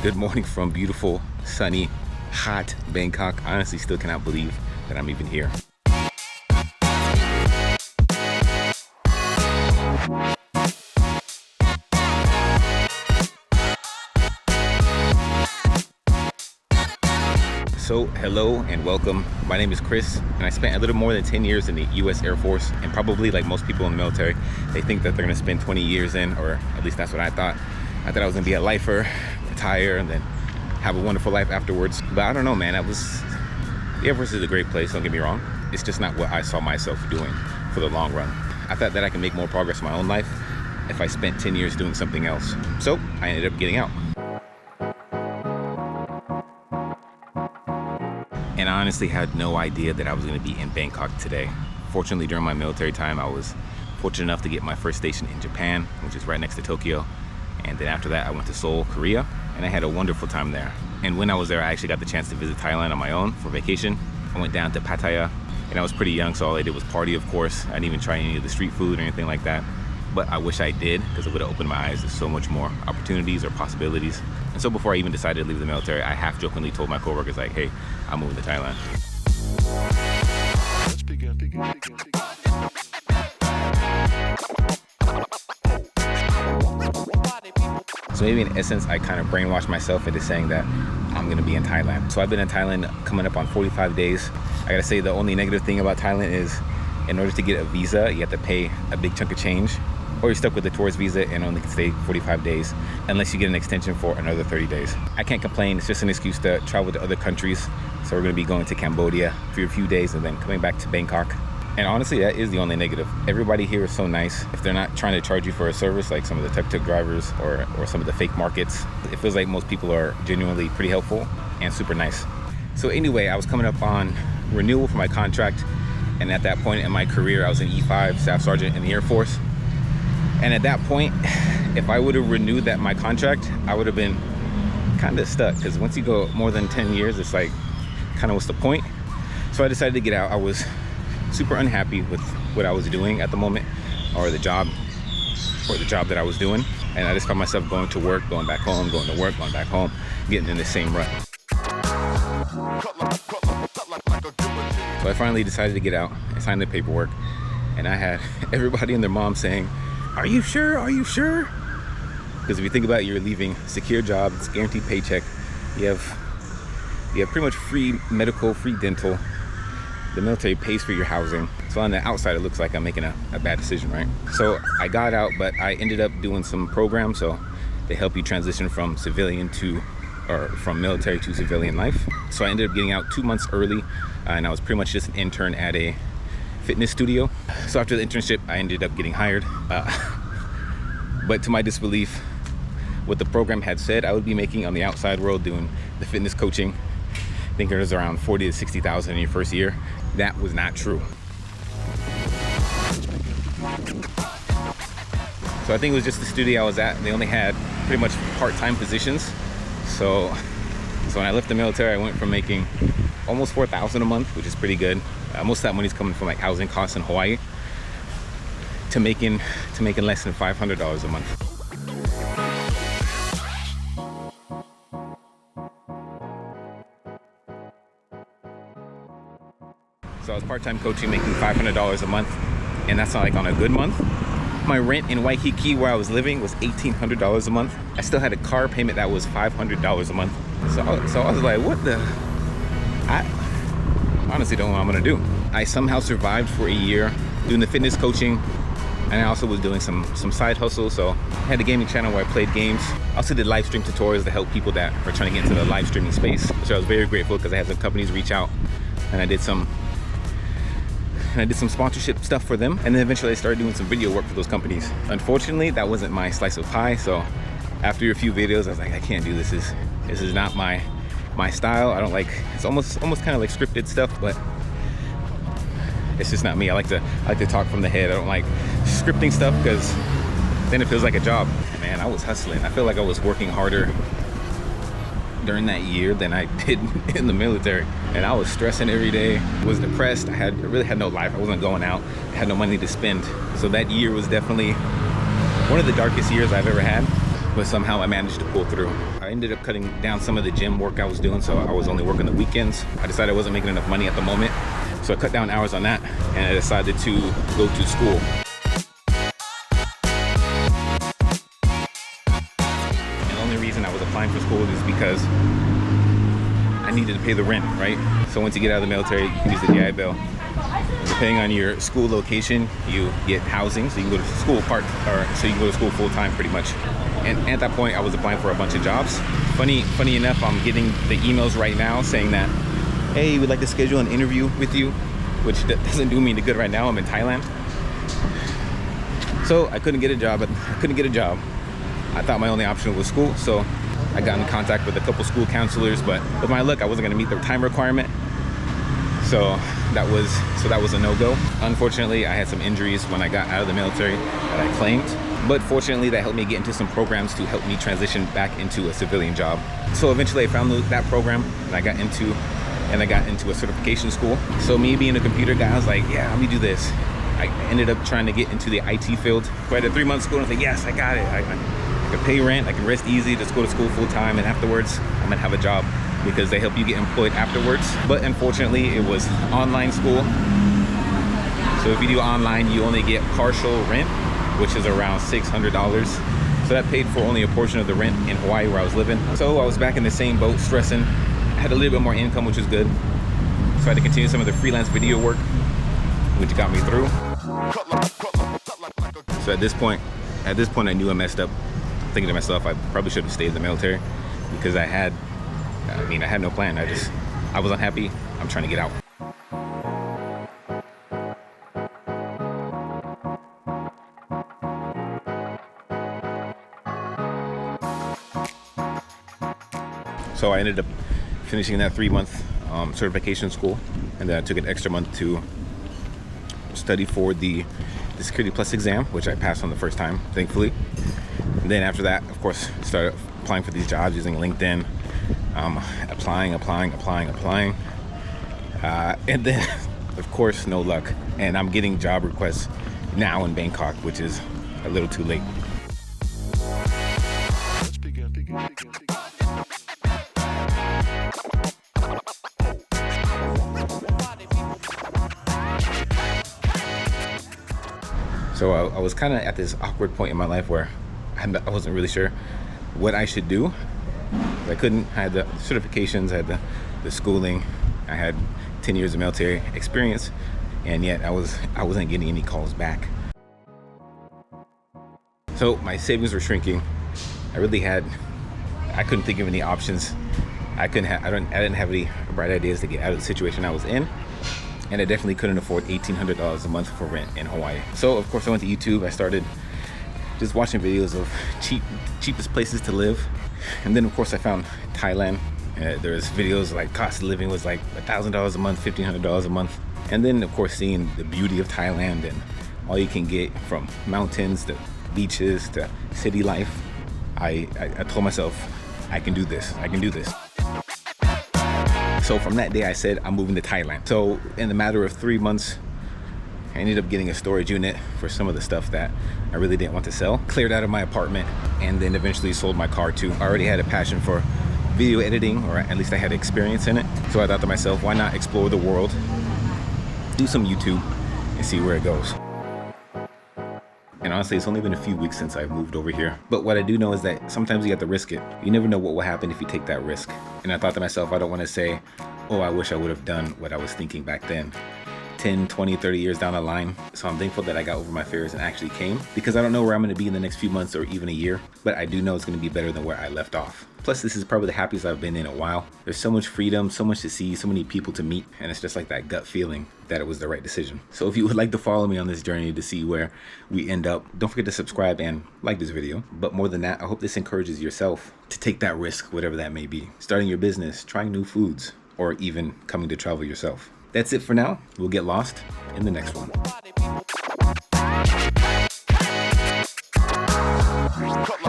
Good morning from beautiful, sunny, hot Bangkok. I honestly still cannot believe that I'm even here. So hello and welcome. My name is Chris and I spent a little more than 10 years in the US Air Force, and probably like most people in the military, they think that they're gonna spend 20 years in, or at least that's what I thought. I thought I was gonna be a lifer, retire, and then have a wonderful life afterwards. But I don't know, man. The Air Force is a great place, don't get me wrong. It's just not what I saw myself doing for the long run. I thought that I can make more progress in my own life if I spent 10 years doing something else. So I ended up getting out. And I honestly had no idea that I was gonna be in Bangkok today. Fortunately, during my military time, I was fortunate enough to get my first station in Japan, which is right next to Tokyo. And then after that, I went to Seoul, Korea, and I had a wonderful time there. And when I was there, I actually got the chance to visit Thailand on my own for vacation. I went down to Pattaya, and I was pretty young, so all I did was party, of course. I didn't even try any of the street food or anything like that. But I wish I did, because it would have opened my eyes to so much more opportunities or possibilities. And so before I even decided to leave the military, I half-jokingly told my coworkers, like, hey, I'm moving to Thailand. Let's begin. So maybe in essence, I kind of brainwashed myself into saying that I'm gonna be in Thailand. So I've been in Thailand coming up on 45 days. I gotta say the only negative thing about Thailand is in order to get a visa, you have to pay a big chunk of change, or you're stuck with the tourist visa and only can stay 45 days unless you get an extension for another 30 days. I can't complain, it's just an excuse to travel to other countries. So we're gonna be going to Cambodia for a few days and then coming back to Bangkok. And honestly, that is the only negative. Everybody here is so nice. If they're not trying to charge you for a service, like some of the tuk-tuk drivers or some of the fake markets, it feels like most people are genuinely pretty helpful and super nice. So anyway, I was coming up on renewal for my contract. And at that point in my career, I was an E5 Staff Sergeant in the Air Force. And at that point, if I would have renewed my contract, I would have been kind of stuck, because once you go more than 10 years, it's like, kind of what's the point? So I decided to get out. I was super unhappy with what I was doing at the moment, or the job that I was doing. And I just found myself going to work, going back home, going to work, going back home, getting in the same rut. So I finally decided to get out. I signed the paperwork, and I had everybody and their mom saying, "Are you sure? Are you sure?" Because if you think about it, you're leaving a secure job, it's a guaranteed paycheck. You have pretty much free medical, free dental. The military pays for your housing. So on the outside, it looks like I'm making a bad decision, right? So I got out, but I ended up doing some programs. So they help you transition from from military to civilian life. So I ended up getting out 2 months early, and I was pretty much just an intern at a fitness studio. So after the internship, I ended up getting hired. But to my disbelief, what the program had said I would be making on the outside world doing the fitness coaching, I think it was around 40 to 60,000 in your first year. That was not true. So I think it was just the studio I was at. They only had pretty much part-time positions. So when I left the military, I went from making almost 4,000 a month, which is pretty good. Most of that money's coming from like housing costs in Hawaii, to making less than $500 a month. So I was part-time coaching, making $500 a month, and that's not like on a good month. My rent in Waikiki, where I was living, was $1,800 a month. I still had a car payment that was $500 a month. So I was like, what the? I honestly don't know what I'm gonna do. I somehow survived for a year doing the fitness coaching, and I also was doing some side hustles. So I had a gaming channel where I played games. I also did live stream tutorials to help people that are trying to get into the live streaming space. So I was very grateful, because I had some companies reach out, and I did some sponsorship stuff for them. And then eventually I started doing some video work for those companies. Unfortunately, that wasn't my slice of pie. So after a few videos, I was like, I can't do this. This is not my style. I don't like, it's almost kind of like scripted stuff, but it's just not me. I like to talk from the head. I don't like scripting stuff, because then it feels like a job. Man, I was hustling. I feel like I was working harder during that year than I did in the military. And I was stressing every day, was depressed. I really had no life. I wasn't going out. I had no money to spend. So that year was definitely one of the darkest years I've ever had. but somehow I managed to pull through. I ended up cutting down some of the gym work I was doing, so I was only working the weekends. I decided I wasn't making enough money at the moment, so I cut down hours on that, and I decided to go to school. And the only reason I was applying for school is because I needed to pay the rent, right? So once you get out of the military, you can use the GI Bill. Depending on your school location, you get housing, so you can go to school so you can go to school full time pretty much. And at that point, I was applying for a bunch of jobs. Funny enough, I'm getting the emails right now saying that, hey, we'd like to schedule an interview with you, which doesn't do me any good right now. I'm in Thailand. So I couldn't get a job. I thought my only option was school, so I got in contact with a couple school counselors, but with my luck, I wasn't gonna meet the time requirement. So that was a no-go. Unfortunately, I had some injuries when I got out of the military that I claimed, but fortunately that helped me get into some programs to help me transition back into a civilian job. So eventually I found that program, and I got into a certification school. So me being a computer guy, I was like, yeah, let me do this. I ended up trying to get into the IT field. But at 3 months school, I was like, yes, I got it. I can pay rent, I can rest easy, just go to school full time, and afterwards I'm gonna have a job, because they help you get employed afterwards. But unfortunately, it was online school. So if you do online, you only get partial rent, which is around $600. So that paid for only a portion of the rent in Hawaii where I was living. So I was back in the same boat, stressing. I had a little bit more income, which was good. So I had to continue some of the freelance video work, which got me through. So at this point I knew I messed up. Thinking to myself, I probably should have stayed in the military, because I had no plan. I was unhappy. I'm trying to get out. So I ended up finishing that 3-month certification school, and then I took an extra month to study for the Security Plus exam, which I passed on the first time, thankfully. And then after that, of course, started applying for these jobs using LinkedIn. Applying, and then of course no luck, and I'm getting job requests now in Bangkok, which is a little too late. So I was kind of at this awkward point in my life where I wasn't really sure what I should do. I had the certifications, I had the schooling, I had 10 years of military experience, and yet I wasn't getting any calls back. So my savings were shrinking. I couldn't think of any options. I didn't have any bright ideas to get out of the situation I was in, and I definitely couldn't afford $1,800 a month for rent in Hawaii. So of course I went to YouTube. I started just watching videos of cheapest places to live. And then of course I found Thailand. There's videos like cost of living was like $1,000 a month, $1,500 a month. And then of course seeing the beauty of Thailand and all you can get from mountains to beaches to city life, I told myself, I can do this. So from that day I said, I'm moving to Thailand. So in the matter of 3 months, I ended up getting a storage unit for some of the stuff that I really didn't want to sell. Cleared out of my apartment, and then eventually sold my car too. I already had a passion for video editing, or at least I had experience in it. So I thought to myself, why not explore the world, do some YouTube, and see where it goes. And honestly, it's only been a few weeks since I've moved over here. But what I do know is that sometimes you have to risk it. You never know what will happen if you take that risk. And I thought to myself, I don't want to say, oh, I wish I would have done what I was thinking back then. 10, 20, 30 years down the line. So I'm thankful that I got over my fears and actually came, because I don't know where I'm going to be in the next few months or even a year, but I do know it's going to be better than where I left off. Plus, this is probably the happiest I've been in a while. There's so much freedom, so much to see, so many people to meet, and it's just like that gut feeling that it was the right decision. So if you would like to follow me on this journey to see where we end up, don't forget to subscribe and like this video. But more than that, I hope this encourages yourself to take that risk, whatever that may be. Starting your business, trying new foods, or even coming to travel yourself. That's it for now. We'll get lost in the next one.